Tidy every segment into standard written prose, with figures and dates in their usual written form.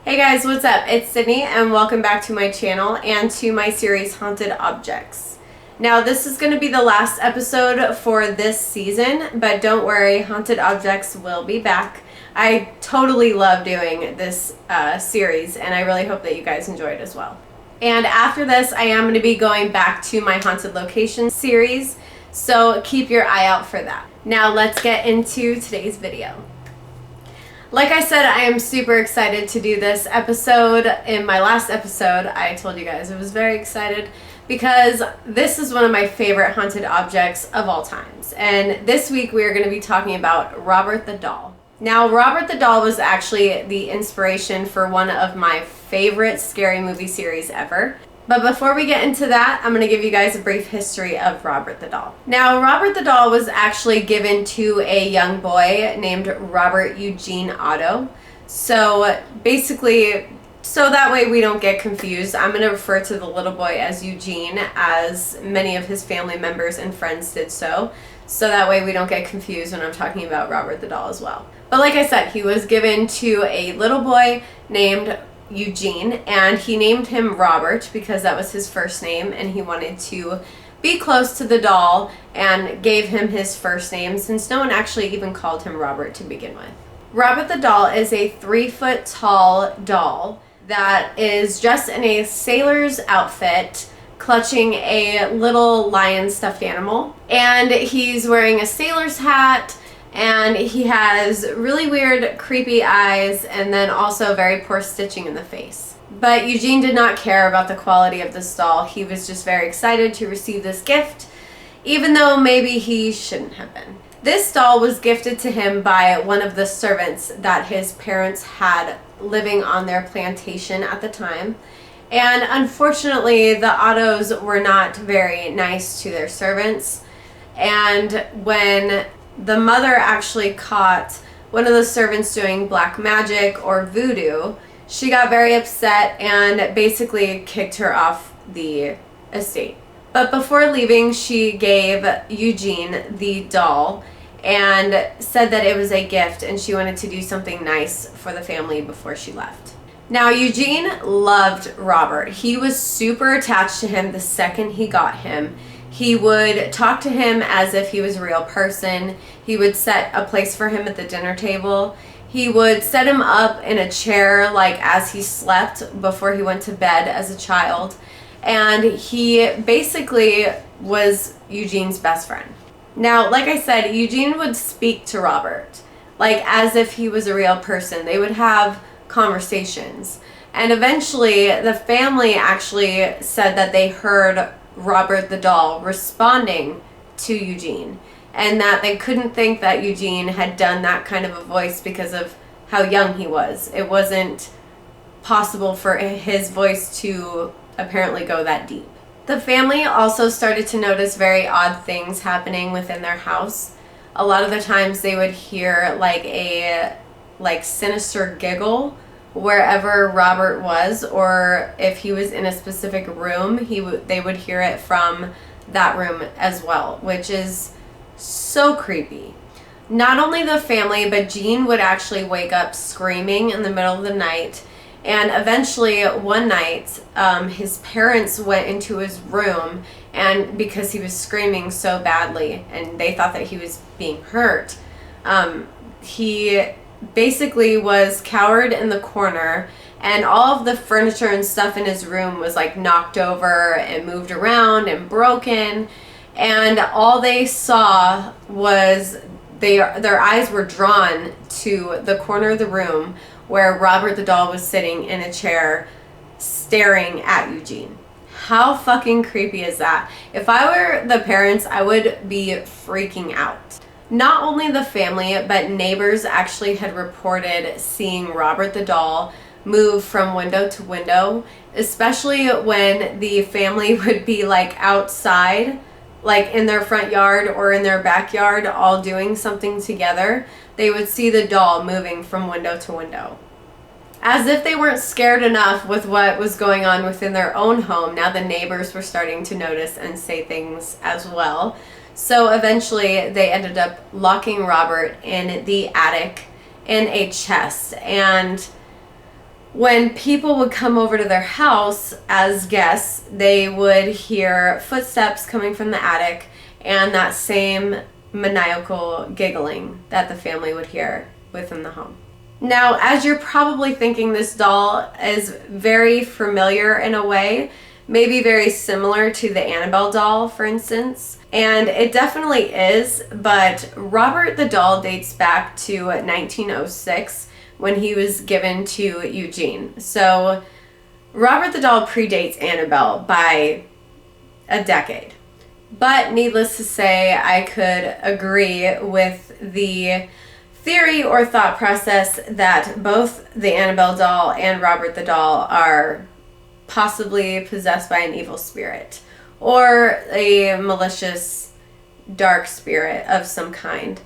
Hey guys, what's up? It's Sydney and welcome back to my channel and to my series Haunted Objects. Now this is going to be the last episode for this season, but don't worry, Haunted Objects will be back. I totally love doing this series and I really hope that you guys enjoy it as well. And after this, I am going to be going back to my Haunted Location series, so keep your eye out for that. Now let's get into today's video. Like I said, I am super excited to do this episode. In my last episode, I told you guys I was very excited because this is one of my favorite haunted objects of all times. And this week we are going to be talking about Robert the Doll. Now, Robert the Doll was actually the inspiration for one of my favorite scary movie series ever. But before we get into that, I'm going to give you guys a brief history of Robert the Doll. Now, Robert the Doll was actually given to a young boy named Robert Eugene Otto. So basically, so that way we don't get confused, I'm going to refer to the little boy as Eugene, as many of his family members and friends did so. So that way we don't get confused when I'm talking about Robert the Doll as well. But like I said, he was given to a little boy named Eugene, and he named him Robert because that was his first name, and he wanted to be close to the doll and gave him his first name since no one actually even called him Robert to begin with. Robert the Doll is a 3-foot tall doll that is dressed in a sailor's outfit, clutching a little lion stuffed animal, and he's wearing a sailor's hat. And he has really weird, creepy eyes, and then also very poor stitching in the face. But Eugene did not care about the quality of this doll. He was just very excited to receive this gift, even though maybe he shouldn't have been. This doll was gifted to him by one of the servants that his parents had living on their plantation at the time. And unfortunately, the Ottos were not very nice to their servants. And when the mother actually caught one of the servants doing black magic or voodoo, she got very upset and basically kicked her off the estate. But before leaving, she gave Eugene the doll and said that it was a gift and she wanted to do something nice for the family before she left. Now, Eugene loved Robert. He was super attached to him the second he got him. He would talk to him as if he was a real person. He would set a place for him at the dinner table. He would set him up in a chair like as he slept before he went to bed as a child. And he basically was Eugene's best friend. Now, like I said, Eugene would speak to Robert like as if he was a real person. They would have conversations. And eventually the family actually said that they heard Robert the Doll responding to Eugene, and that they couldn't think that Eugene had done that kind of a voice because of how young he was. It wasn't possible for his voice to apparently go that deep. The family also started to notice very odd things happening within their house. A lot of the times they would hear like a sinister giggle wherever Robert was, or if he was in a specific room, they would hear it from that room as well, which is so creepy. Not only the family, but Gene would actually wake up screaming in the middle of the night, and eventually one night his parents went into his room, and because he was screaming so badly and they thought that he was being hurt, he basically was cowered in the corner, and all of the furniture and stuff in his room was like knocked over and moved around and broken, and all they saw was their eyes were drawn to the corner of the room where Robert the Doll was sitting in a chair staring at Eugene. How fucking creepy is that? If I were the parents, I would be freaking out. Not only the family, but neighbors actually had reported seeing Robert the Doll move from window to window, especially when the family would be like outside, like in their front yard or in their backyard, all doing something together. They would see the doll moving from window to window. As if they weren't scared enough with what was going on within their own home, now the neighbors were starting to notice and say things as well. So eventually they ended up locking Robert in the attic in a chest, and when people would come over to their house as guests, they would hear footsteps coming from the attic and that same maniacal giggling that the family would hear within the home. Now, as you're probably thinking, this doll is very familiar in a way, maybe very similar to the Annabelle doll, for instance. And it definitely is, but Robert the doll dates back to 1906 when he was given to Eugene. So Robert the doll predates Annabelle by a decade. But needless to say, I could agree with the theory or thought process that both the Annabelle doll and Robert the doll are possibly possessed by an evil spirit or a malicious dark spirit of some kind.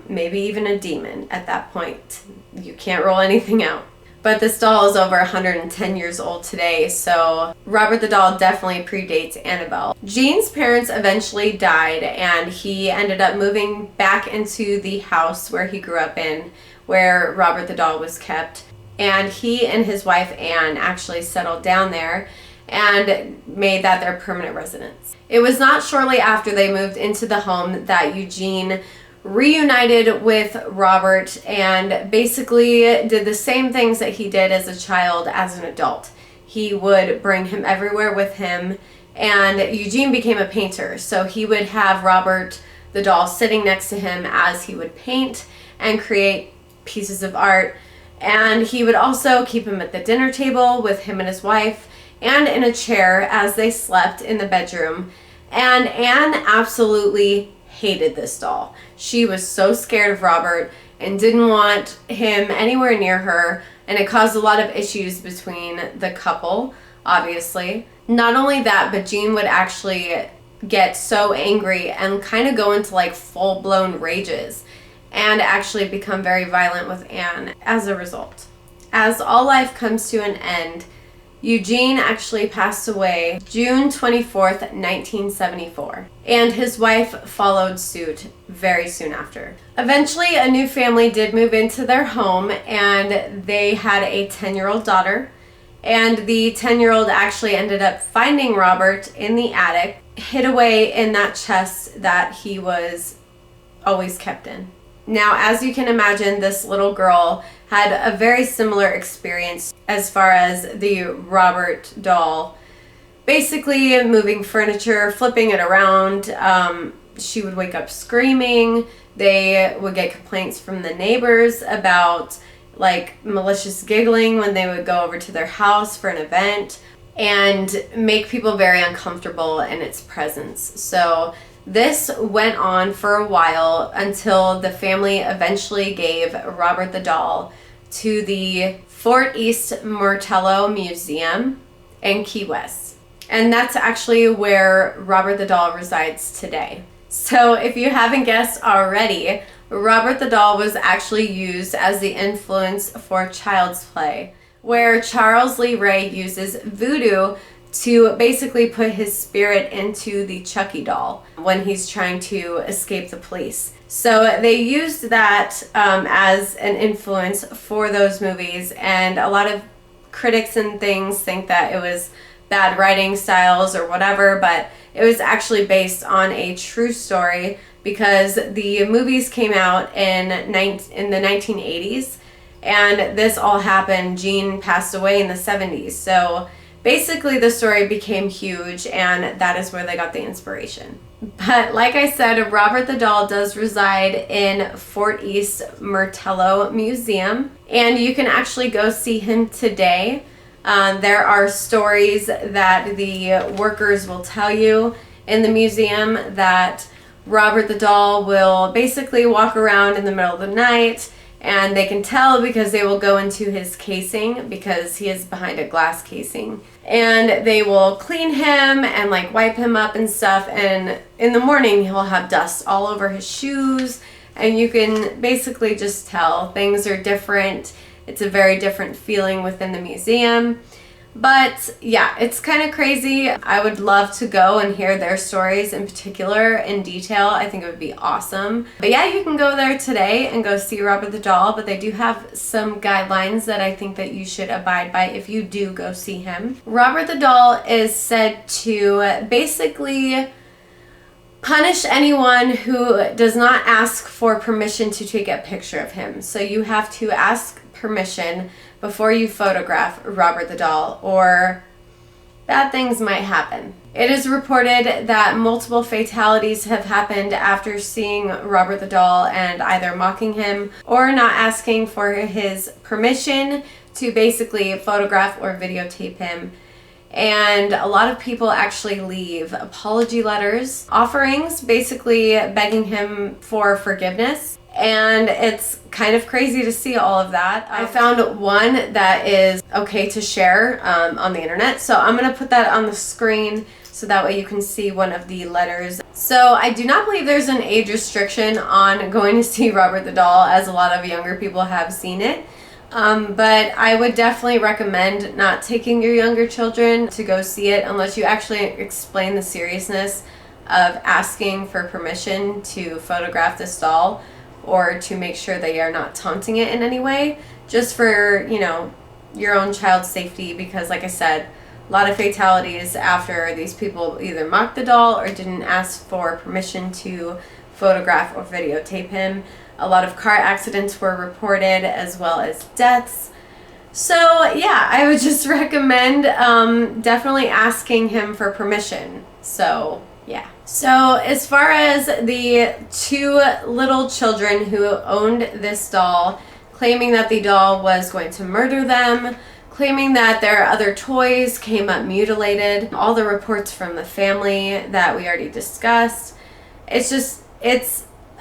Maybe even a demon at that point. You can't rule anything out. But this doll is over 110 years old today, so Robert the doll definitely predates Annabelle. Gene's parents eventually died, and he ended up moving back into the house where he grew up in, where Robert the doll was kept. And he and his wife Anne actually settled down there and made that their permanent residence. It was not shortly after they moved into the home that Eugene reunited with Robert and basically did the same things that he did as a child as an adult. He would bring him everywhere with him, and Eugene became a painter, so he would have Robert the doll sitting next to him as he would paint and create pieces of art. And he would also keep him at the dinner table with him and his wife and in a chair as they slept in the bedroom. And Anne absolutely hated this doll. She was so scared of Robert and didn't want him anywhere near her, and it caused a lot of issues between the couple, obviously. Not only that, but Gene would actually get so angry and kind of go into like full-blown rages and actually become very violent with Anne as a result. As all life comes to an end, Eugene actually passed away June 24th, 1974, and his wife followed suit very soon after. Eventually, a new family did move into their home, and they had a 10-year-old daughter, and the 10-year-old actually ended up finding Robert in the attic, hid away in that chest that he was always kept in. Now, as you can imagine, this little girl had a very similar experience as far as the Robert doll. Basically, moving furniture, flipping it around. She would wake up screaming. They would get complaints from the neighbors about like malicious giggling when they would go over to their house for an event and make people very uncomfortable in its presence. So this went on for a while until the family eventually gave Robert the doll to the Fort East Martello Museum in Key West. And that's actually where Robert the doll resides today. So if you haven't guessed already, Robert the doll was actually used as the influence for Child's Play, where Charles Lee Ray uses voodoo to basically put his spirit into the Chucky doll when he's trying to escape the police. So they used that as an influence for those movies, and a lot of critics and things think that it was bad writing styles or whatever, but it was actually based on a true story because the movies came out in the 1980s, and this all happened. Gene passed away in the 70s, so basically the story became huge, and that is where they got the inspiration. But like I said, Robert the doll does reside in Fort East Martello Museum, and you can actually go see him today. There are stories that the workers will tell you in the museum that Robert the doll will basically walk around in the middle of the night, and they can tell because they will go into his casing because he is behind a glass casing, and they will clean him and like wipe him up and stuff, and in the morning he'll have dust all over his shoes, and you can basically just tell things are different. It's a very different feeling within the museum. But yeah, it's kind of crazy. I would love to go and hear their stories in particular in detail. I think it would be awesome. But yeah, you can go there today and go see Robert the Doll, but they do have some guidelines that I think that you should abide by if you do go see him. Robert the Doll is said to basically punish anyone who does not ask for permission to take a picture of him. So you have to ask permission before you photograph Robert the Doll, or bad things might happen. It is reported that multiple fatalities have happened after seeing Robert the Doll and either mocking him or not asking for his permission to basically photograph or videotape him. And a lot of people actually leave apology letters, offerings, basically begging him for forgiveness. And it's kind of crazy to see all of that. I found one that is okay to share on the internet. So I'm going to put that on the screen so that way you can see one of the letters. So I do not believe there's an age restriction on going to see Robert the Doll, as a lot of younger people have seen it. But I would definitely recommend not taking your younger children to go see it unless you actually explain the seriousness of asking for permission to photograph this doll, or to make sure they are not taunting it in any way, just for, you know, your own child's safety, because like I said, a lot of fatalities after these people either mocked the doll or didn't ask for permission to photograph or videotape him. A lot of car accidents were reported, as well as deaths. So yeah, I would just recommend definitely asking him for permission. So yeah. So as far as the two little children who owned this doll, claiming that the doll was going to murder them, claiming that their other toys came up mutilated, all the reports from the family that we already discussed, it's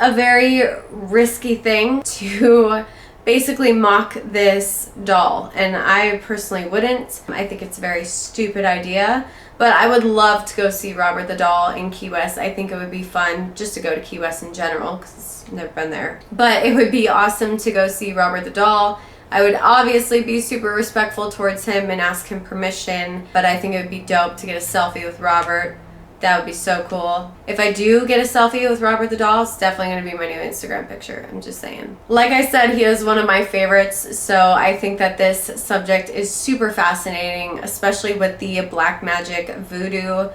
a very risky thing to basically mock this doll, and I personally wouldn't. I think it's a very stupid idea, but I would love to go see Robert the Doll in Key West. I think it would be fun just to go to Key West in general, because I've never been there. But it would be awesome to go see Robert the Doll. I would obviously be super respectful towards him and ask him permission, but I think it would be dope to get a selfie with Robert. That would be so cool. If I do get a selfie with Robert the Doll, it's definitely going to be my new Instagram picture. I'm just saying. Like I said, he is one of my favorites, so I think that this subject is super fascinating, especially with the black magic voodoo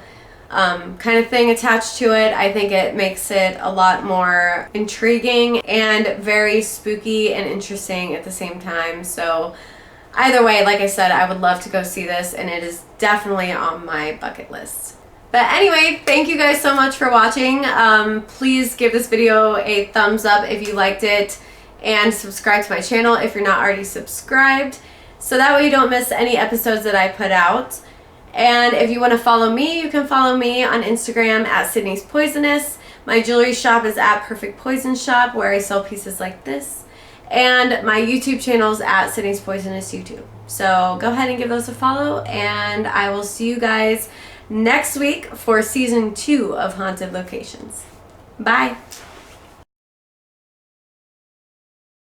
kind of thing attached to it. I think it makes it a lot more intriguing and very spooky and interesting at the same time. So either way, like I said, I would love to go see this, and it is definitely on my bucket list. But anyway, thank you guys so much for watching. Please give this video a thumbs up if you liked it, and subscribe to my channel if you're not already subscribed, so that way you don't miss any episodes that I put out. And if you want to follow me, you can follow me on Instagram at Sydney's Poisonous. My jewelry shop is at Perfect Poison Shop, where I sell pieces like this. And my YouTube channel is at Sydney's Poisonous YouTube. So go ahead and give those a follow, and I will see you guys next week for season 2 of Haunted Locations. Bye.